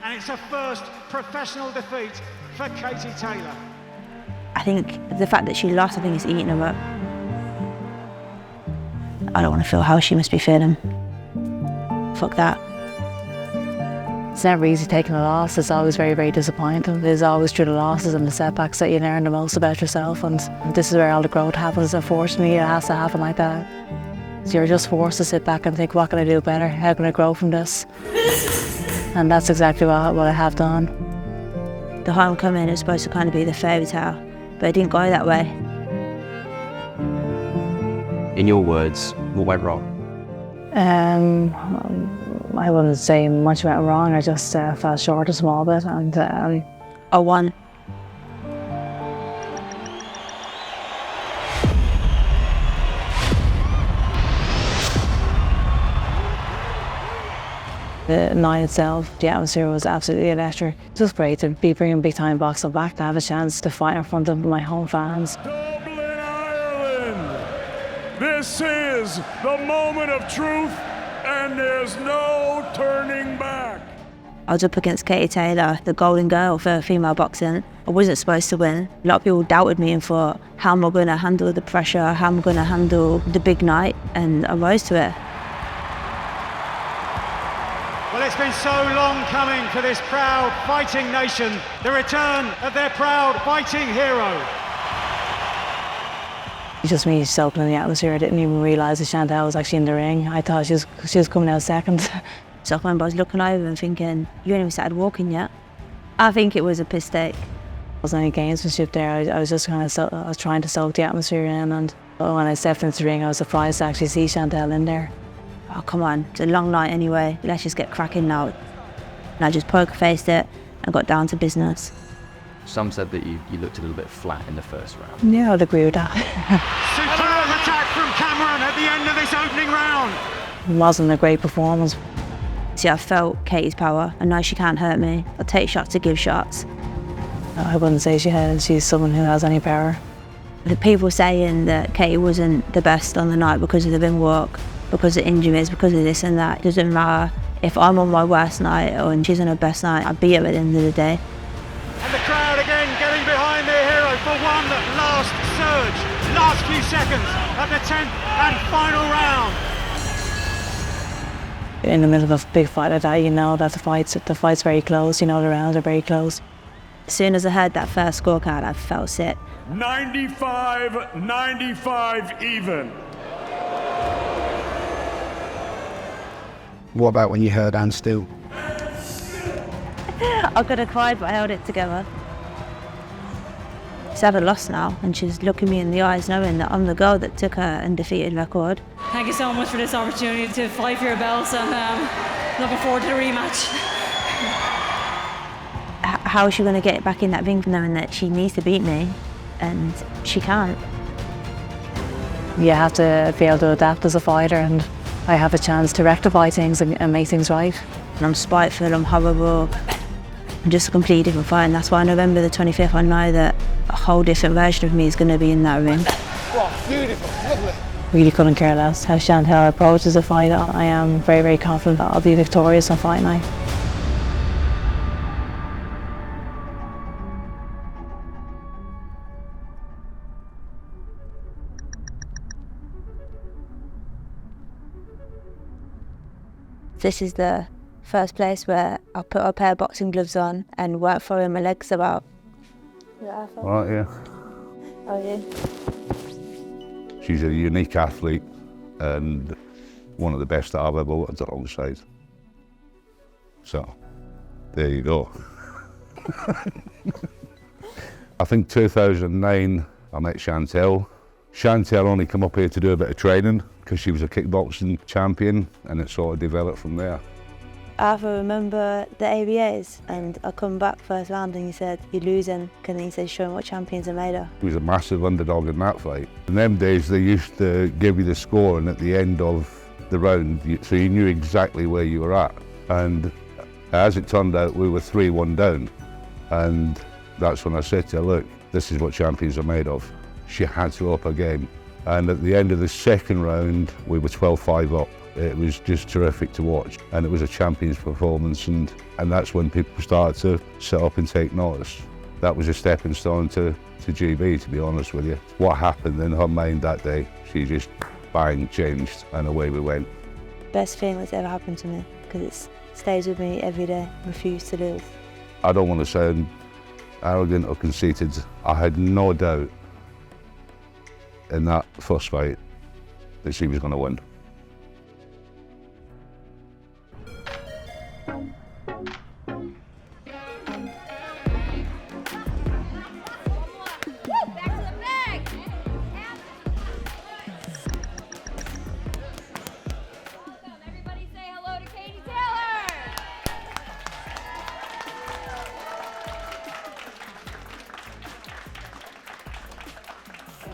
And it's a first professional defeat for Katie Taylor. I think the fact that she lost, I think it's eating her up. I don't want to feel how she must be feeling. Fuck that. It's never easy taking a loss. It's always very, very disappointing. There's always through the losses and the setbacks that you learn the most about yourself, and this is where all the growth happens. Unfortunately, it has to happen like that. So you're just forced to sit back and think, what can I do better? How can I grow from this? And that's exactly what I have done. The homecoming is supposed to kind of be the fairy tale, but it didn't go that way. In your words, what went wrong? I wouldn't say much went wrong. I just fell short a small bit, and I won. The night itself, the atmosphere was absolutely electric. It was great to be bringing big time boxing back, to have a chance to fight in front of my home fans. Dublin, Ireland! This is the moment of truth, and there's no turning back. I was up against Katie Taylor, the golden girl for female boxing. I wasn't supposed to win. A lot of people doubted me and thought, how am I going to handle the pressure? How am I going to handle the big night? And I rose to it. Well, it's been so long coming for this proud fighting nation, the return of their proud fighting hero. It's just me soaking in the atmosphere. I didn't even realise that Chantelle was actually in the ring. I thought she was coming out second. So I remember I was looking over and thinking, you ain't even started walking yet. I think it was a mistake. There wasn't any gamesmanship there. I was just I was trying to soak the atmosphere in, and when I stepped into the ring, I was surprised to actually see Chantelle in there. Oh, come on, it's a long night anyway. Let's just get cracking now. And I just poker faced it and got down to business. Some said that you looked a little bit flat in the first round. Yeah, I'd agree with that. Superb attack from Cameron at the end of this opening round. It wasn't a great performance. See, I felt Katie's power. I know she can't hurt me. I'll take shots to give shots. I wouldn't say she's someone who has any power. The people saying that Katie wasn't the best on the night because of the bin walk, because of injuries, because of this and that, it doesn't matter. If I'm on my worst night or she's on her best night, I beat her at the end of the day. And the crowd again getting behind their hero for one last surge, last few seconds of the 10th and final round. In the middle of a big fight like that, you know that the fight's very close, you know the rounds are very close. As soon as I heard that first scorecard, I felt sick. 95-95 even. What about when you heard Anne still? I could have cried, but I held it together. She's had a loss now, and she's looking me in the eyes knowing that I'm the girl that took her undefeated record. Thank you so much for this opportunity to fight for your belts, and looking forward to the rematch. How is she going to get back in that ring knowing that she needs to beat me, and she can't? You have to be able to adapt as a fighter, and I have a chance to rectify things and make things right. And I'm spiteful, I'm horrible. I'm just a completely different fighter, and that's why November the 25th I know that a whole different version of me is going to be in that ring. Wow, beautiful, lovely. Really couldn't care less how Chantelle approaches the fight. I am very, very confident that I'll be victorious on fight night. This is the first place where I put a pair of boxing gloves on and weren't throwing my legs about. Right, yeah. Oh, yeah. She's a unique athlete and one of the best that I've ever worked alongside. So, there you go. I think 2009 I met Chantelle. Chantelle only came up here to do a bit of training because she was a kickboxing champion, and it sort of developed from there. I remember the ABAs, and I come back first round and he said, "You're losing," and he said, "Show 'em what champions are made of." He was a massive underdog in that fight. In them days they used to give you the score, and at the end of the round, so you knew exactly where you were at. And as it turned out, we were 3-1 down. And that's when I said to her, look, this is what champions are made of. She had to up her game. And at the end of the second round, we were 12-5 up. It was just terrific to watch, and it was a champion's performance, and that's when people started to sit up and take notice. That was a stepping stone to GB, to be honest with you. What happened in her mind that day, she just bang, changed, and away we went. Best thing that's ever happened to me, because it stays with me every day. Refuse to lose. I don't want to sound arrogant or conceited. I had no doubt in that first fight that she was going to win.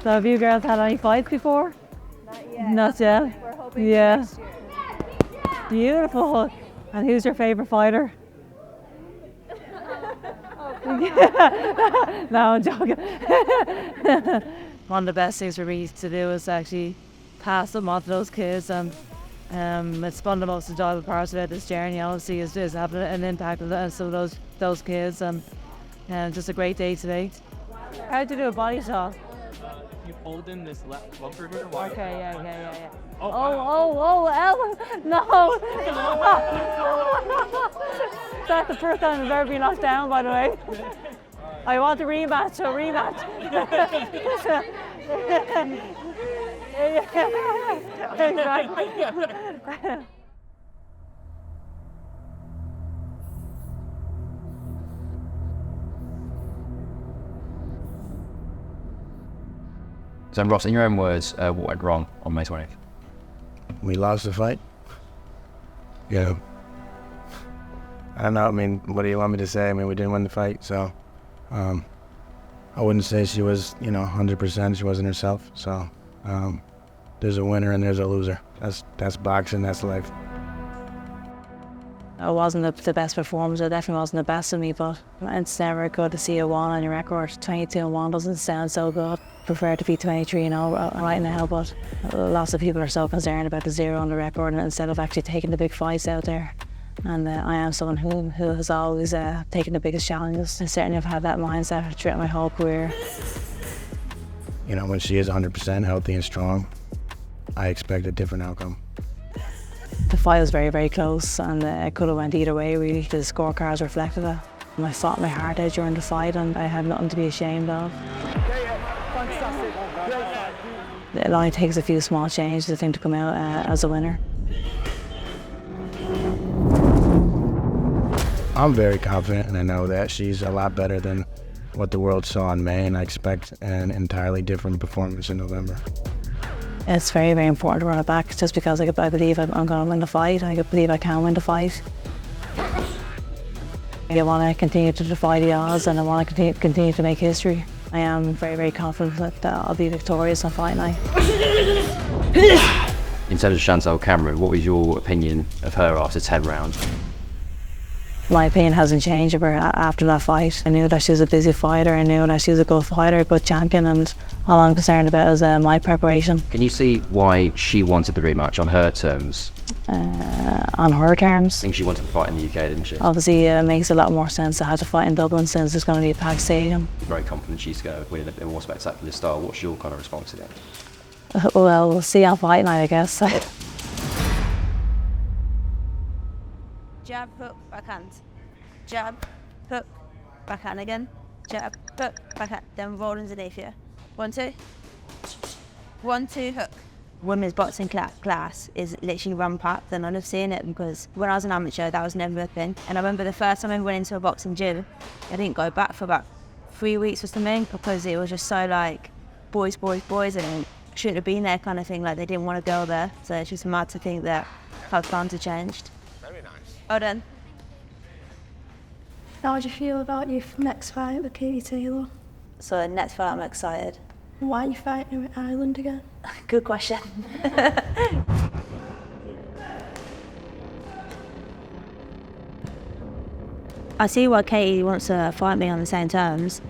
So have you girls had any fights before? Not yet. Not yet? We're hoping Yeah. next year. Beautiful. And who's your favourite fighter? No, I'm joking. One of the best things for me to do is actually pass them on to those kids, and it's one of the most enjoyable parts about this journey, honestly, is having an impact on some of those kids, and just a great day today. How'd you do a body shot? You hold in this left bumper here. Okay, yeah. Oh, Ellen, no! That's the first time I've ever been knocked down, by the way. I want a rematch. Exactly. So Ross, in your own words, what went wrong on May 20th? We lost the fight. Yeah. I don't know. I mean, what do you want me to say? I mean, we didn't win the fight, so I wouldn't say she was, 100%. She wasn't herself. So there's a winner and there's a loser. That's boxing. That's life. I wasn't the best performance. I definitely wasn't the best of me, but it's never good to see a 1 on your record. 22-1 doesn't sound so good. Prefer to be 23-0 right now, but lots of people are so concerned about the 0 on the record instead of actually taking the big fights out there. And I am someone who has always taken the biggest challenges. I certainly have had that mindset throughout my whole career. When she is 100% healthy and strong, I expect a different outcome. The fight was very, very close, and it could have went either way, really. The scorecards reflected that. I fought my heart out during the fight, and I had nothing to be ashamed of. It only takes a few small changes, I think, to come out as a winner. I'm very confident, and I know that she's a lot better than what the world saw in May, and I expect an entirely different performance in November. It's very, very important to run it back, just because I believe I'm going to win the fight. I believe I can win the fight. I want to continue to defy the odds, and I want to continue to make history. I am very, very confident that I'll be victorious on fight night. In terms of Chantelle Cameron, what was your opinion of her after 10 rounds? My opinion hasn't changed of her after that fight. I knew that she was a busy fighter, I knew that she was a good fighter, a good champion, and all I'm concerned about is my preparation. Can you see why she wanted the rematch on her terms? On her terms? I think she wanted to fight in the UK, didn't she? Obviously, it makes a lot more sense to have to fight in Dublin since there's going to be a packed stadium. Very confident she's going to win in a more spectacular style. What's your kind of response to that? Well, we'll see on fight night, I guess. Jab, hook, backhand. Jab, hook, backhand again. Jab, hook, backhand. Then roll underneath you. 1, 2. 1, 2, hook. Women's boxing class is literally run-packed, and I love seeing it because when I was an amateur, that was never a thing. And I remember the first time I went into a boxing gym, I didn't go back for about 3 weeks or something because it was just so like boys, and I shouldn't have been there kind of thing. Like they didn't want to go there. So it's just mad to think that how times have changed. Very nice. Well done. How do you feel about your next fight with Katie Taylor? So the next fight, I'm excited. Why are you fighting with Ireland again? Good question. I see why Katie wants to fight me on the same terms,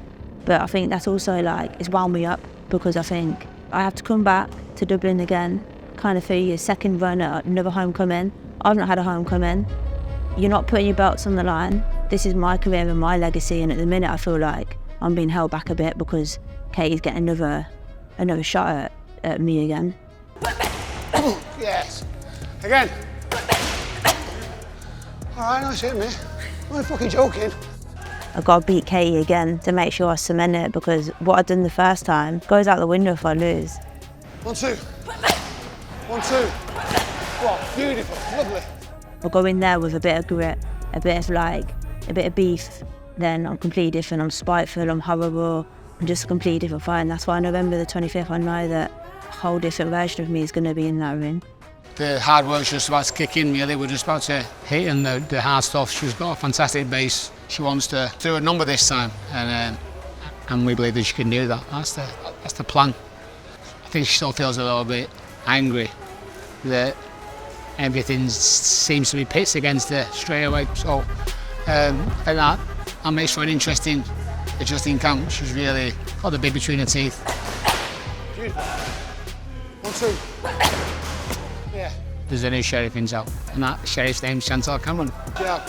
but I think that's also like, it's wound me up because I think I have to come back to Dublin again kind of for your second run at another homecoming. I've not had a homecoming. You're not putting your belts on the line. This is my career and my legacy, and at the minute I feel like I'm being held back a bit because Katie's getting another shot at me again. Yes. Again. All right, nice hit, mate. I'm fucking joking. I've got to beat Katie again to make sure I cement it, because what I've done the first time goes out the window if I lose. 1, 2. 1, 2. Wow, beautiful, lovely. I'll go in there with a bit of grit, a bit of beef, then I'm completely different. I'm spiteful, I'm horrible, I'm just a completely different fight. And that's why November the 25th, I know that a whole different version of me is going to be in that ring. The hard work's just about to kick in, really. We're just about to hit, and the hard stuff. She's got a fantastic base. She wants to do a number this time, and we believe that she can do that. That's the plan. I think she still feels a little bit angry that everything seems to be pits against her straight away. So, and that makes for an interesting adjusting camp. She's really got the bit between her teeth. 1, 2. Yeah. There's a new sheriff in town, and that sheriff's name's Chantelle. Jab.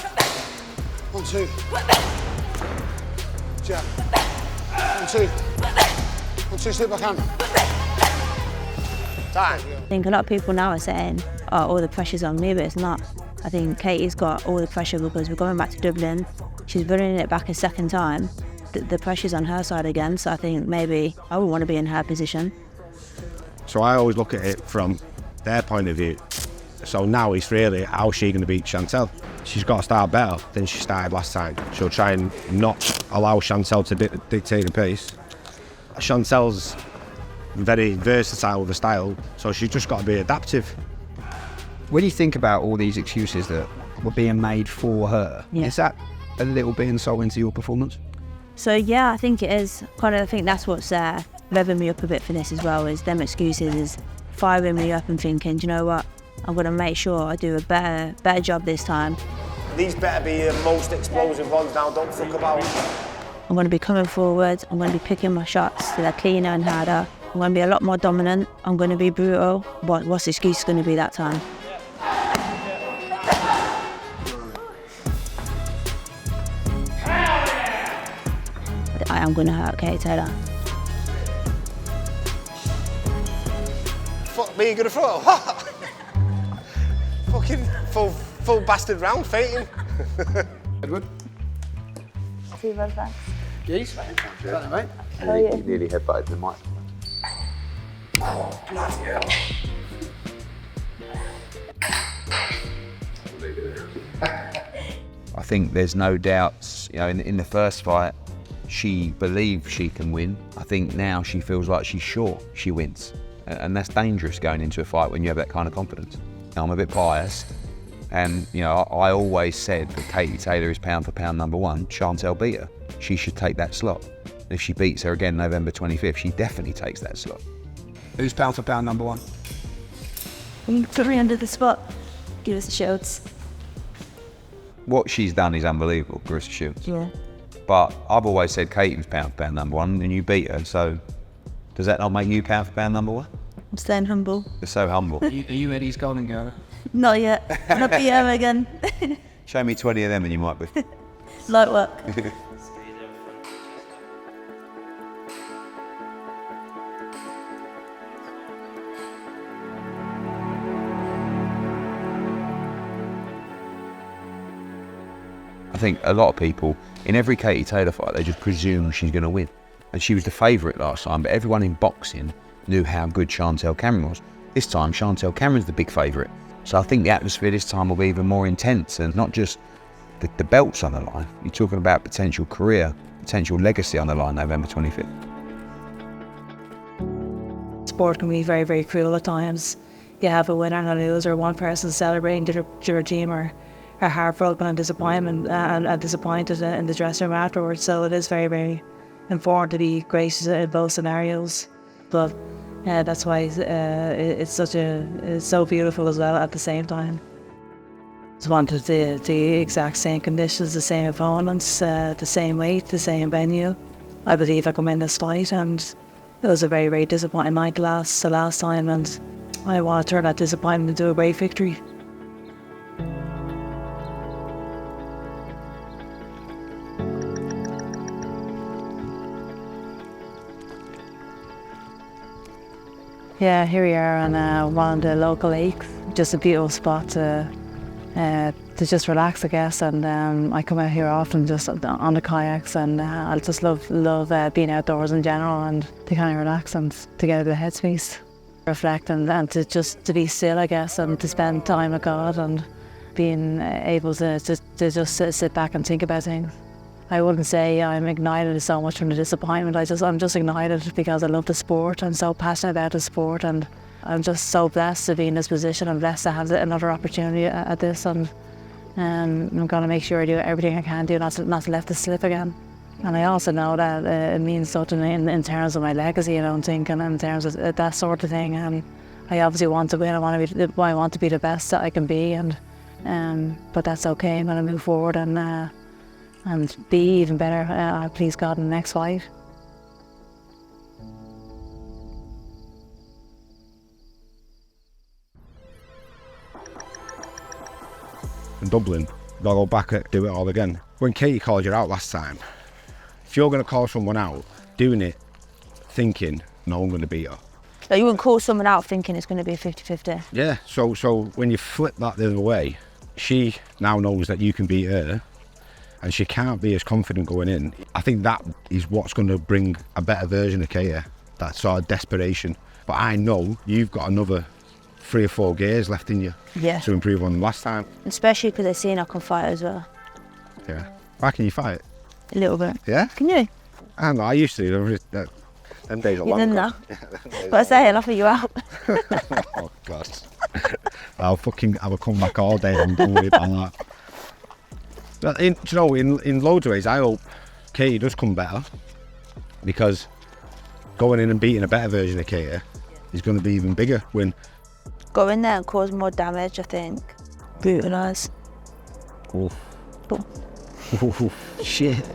1, 2. Jab. 1, 2. 1, 2, slip backhand. Time. I think a lot of people now are saying, oh, all the pressure's on me, but it's not. I think Katie's got all the pressure because we're going back to Dublin. She's running it back a second time. The pressure's on her side again, so I think maybe I would want to be in her position. So I always look at it from their point of view. So now it's really, how's she going to beat Chantelle? She's got to start better than she started last time. She'll try and not allow Chantelle to dictate the pace. Chantelle's very versatile with her style, so she's just got to be adaptive. When you think about all these excuses that were being made for her, is that a little bit insulting to your performance? So yeah, I think it is. I think that's what's revving me up a bit for this as well, is them excuses, is firing me up and thinking, do you know what, I'm going to make sure I do a better job this time. These better be the most explosive ones now, don't fuck about. I'm going to be coming forward, I'm going to be picking my shots so they're cleaner and harder. I'm going to be a lot more dominant, I'm going to be brutal. What's the excuse going to be that time? I am going to hurt Katie Taylor. Fuck me, you gonna throw? Fucking full bastard round, fainting. Edward? See you both, thanks. Yes, mate. How are you? You nearly headbutted the mic. I think there's no doubts, in the first fight, she believed she can win. I think now she feels like she's sure she wins. And that's dangerous going into a fight when you have that kind of confidence. I'm a bit biased, and I always said that Katie Taylor is pound for pound #1. Chantelle beat her. She should take that slot. And if she beats her again November 25th, she definitely takes that slot. Who's pound for pound #1? Put me under the spot. Give us the shields. What she's done is unbelievable, Carissa Shields. Yeah. But I've always said Katie was pound for pound #1, and you beat her, so does that not make you pound for pound #1? I'm staying humble. You're so humble. Are you Eddie's golden girl? Not yet. I'm going to beat her again. Show me 20 of them and you might be. Light work. I think a lot of people, in every Katie Taylor fight, they just presume she's going to win. And she was the favourite last time, but everyone in boxing knew how good Chantelle Cameron was. This time, Chantelle Cameron's the big favourite. So I think the atmosphere this time will be even more intense, and not just the belts on the line. You're talking about potential career, potential legacy on the line November 25th. Sport can be very, very cruel at times. You have a winner and a loser, one person celebrating their team or heartbroken and disappointed in the dressing room afterwards. So it is very, very important to be gracious in both scenarios. But that's why it's so beautiful as well at the same time. Just wanted the exact same conditions, the same opponents, the same weight, the same venue. I believe I come in this fight, and it was a very, very disappointing night the last time, and I want to turn that disappointment into a great victory. Yeah, here we are on one of the local lakes. Just a beautiful spot to just relax, I guess. And I come out here often just on the kayaks, and I just love being outdoors in general and to kind of relax and to get out of the headspace, reflect and to be still, I guess, and to spend time with God and being able to just sit back and think about things. I wouldn't say I'm ignited so much from the disappointment. I'm just ignited because I love the sport. I'm so passionate about the sport, and I'm just so blessed to be in this position. I'm blessed to have another opportunity at this, and I'm going to make sure I do everything I can do not to let this slip again. And I also know that it means something in terms of my legacy, you know, and thinking in terms of that sort of thing. And I obviously want to win. I want to be the best that I can be, but that's okay. I'm going to move forward and be even better, please God, in the next fight. In Dublin, you've got to go back and do it all again. When Katie called you out last time, if you're going to call someone out, doing it thinking, no, I'm going to beat her. So you wouldn't call someone out thinking it's going to be a 50-50? Yeah, so when you flip that the other way, she now knows that you can beat her, and she can't be as confident going in. I think that is what's going to bring a better version of Katie, that sort of desperation. But I know you've got another 3 or 4 gears left in you to improve on last time. Especially because they've seen I can fight as well. Yeah. Why can you fight? A little bit. Yeah? Can you? I know, I used to. Them days are long didn't gone. know. But I say I'll offer you out. Oh, God. I will come back all day and don't worry about that. But in loads of ways, I hope Katie does come better, because going in and beating a better version of Katie is going to be even bigger win. Go in there and cause more damage, I think. Brutalise. Oh. Shit.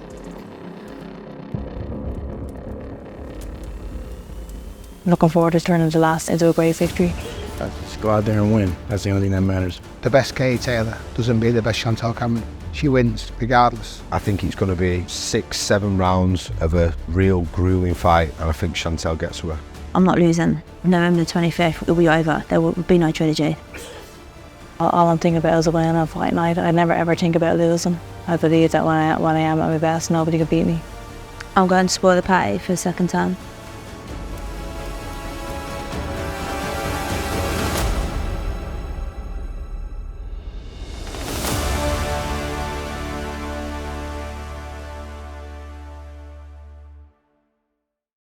Looking forward to turning the last into a great victory. Just go out there and win. That's the only thing that matters. The best Katie Taylor doesn't beat the best Chantelle Cameron. She wins regardless. I think it's going to be 6-7 rounds of a real grueling fight, and I think Chantelle gets to her. I'm not losing. November the 25th, it'll be over. There will be no trilogy. All I'm thinking about is a win on fight night. I never ever think about losing. I believe that when I am at my best, nobody can beat me. I'm going to spoil the party for the second time.